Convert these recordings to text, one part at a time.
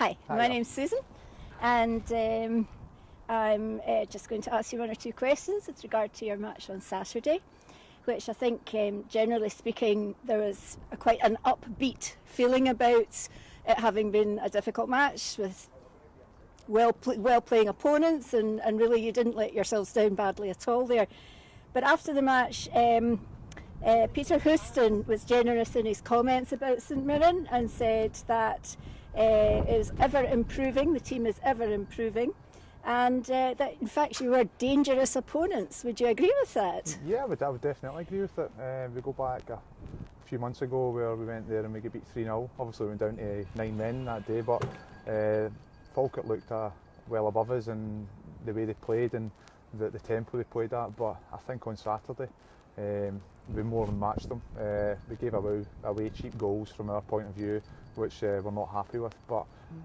Hi, my name's Susan, and I'm just going to ask you one or two questions with regard to your match on Saturday, which I think, generally speaking, there was quite an upbeat feeling about it having been a difficult match with well playing opponents, and really you didn't let yourselves down badly at all there. But after the match, Peter Houston was generous in his comments about St Mirren and said that it is ever improving, the team is ever improving, and that in fact you were dangerous opponents. Would you agree with that? Yeah, I would definitely agree with it. We go back a few months ago where we went there and we got beat 3-0. Obviously we went down to 9 men that day, but Falkirk looked well above us in the way they played and the tempo they played at, but I think on Saturday we more than matched them. We gave away cheap goals from our point of view, which we're not happy with, but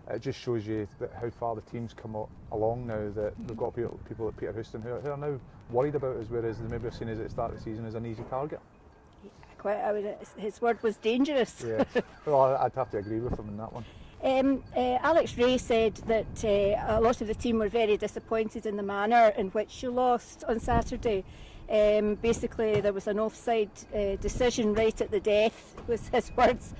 it just shows you that how far the team's come along now, that we've got people like Peter Houston who are now worried about us, whereas they maybe have seen us at the start of the season as an easy target. His word was dangerous. Yeah, well, I'd have to agree with him on that one. Alex Ray said that a lot of the team were very disappointed in the manner in which you lost on Saturday. Basically there was an offside decision right at the death, was his words,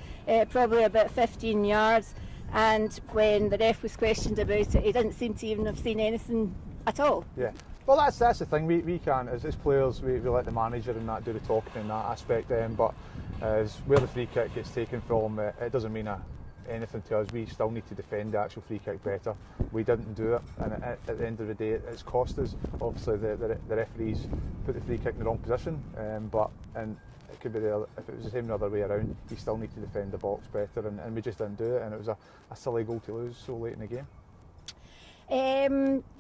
probably about 15 yards, and when the ref was questioned about it, he didn't seem to even have seen anything at all. Yeah, well that's the thing, we can't, as players, we let the manager and that do the talking in that aspect, but as where the free kick gets taken from, it doesn't mean anything to us. We still need to defend the actual free kick better. We didn't do it, and at the end of the day it's cost us. Obviously the referees put the free kick in the wrong position, and it could be if it was the same the other way around, we still need to defend the box better, and we just didn't do it, and it was a silly goal to lose so late in the game.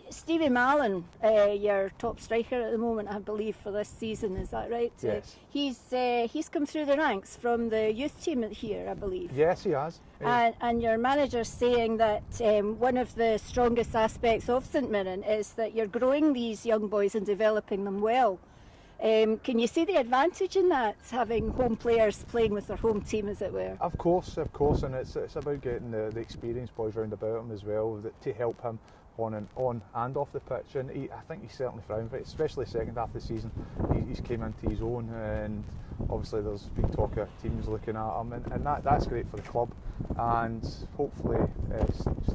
Stevie Mallon, your top striker at the moment, I believe, for this season, is that right? Yes. He's come through the ranks from the youth team here, I believe. Yes, he has. Yeah. And your manager's saying that one of the strongest aspects of St Mirren is that you're growing these young boys and developing them well. Can you see the advantage in that, having home players playing with their home team, as it were? Of course, and it's about getting the experienced boys round about him as well, to help him on and off the pitch, and I think he's certainly thriving for it, especially the second half of the season. He's came into his own, and obviously there's been talk of teams looking at him, and that's great for the club, and hopefully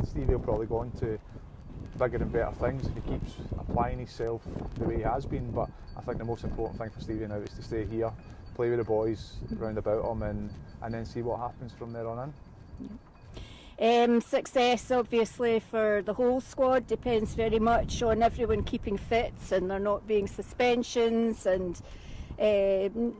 Stevie will probably go on to bigger and better things if he keeps applying himself the way he has been. But I think the most important thing for Stevie now is to stay here, play with the boys round about him, and then see what happens from there on in. Success obviously for the whole squad depends very much on everyone keeping fit and there not being suspensions, and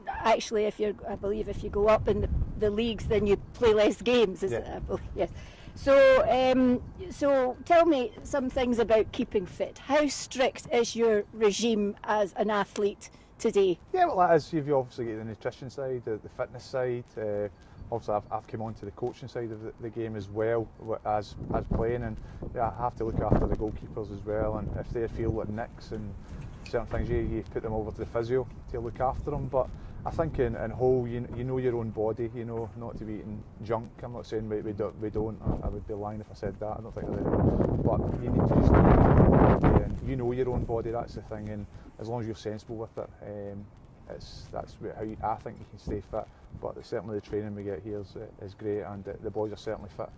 actually I believe if you go up in the leagues then you play less games, is it? I believe, yes. So tell me some things about keeping fit. How strict is your regime as an athlete today? Yeah, well, that is, you've obviously got the nutrition side, the fitness side. Obviously I've come on to the coaching side of the game as well as playing, and I have to look after the goalkeepers as well, and if they feel like nicks and certain things, you put them over to the physio to look after them. But I think in whole, you know your own body, you know not to be eating junk. I'm not saying we don't. I would be lying if I said that. I don't think I do. But you need to just know your body, and you know your own body. That's the thing, and as long as you're sensible with it, that's how I think you can stay fit. But certainly the training we get here is great, and the boys are certainly fit.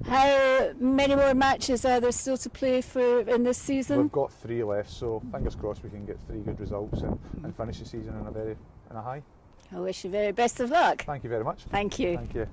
How many more matches are there still to play for in this season? We've got 3 left, so fingers crossed we can get 3 good results and finish the season in a high. I wish you very best of luck. Thank you very much. Thank you. Thank you.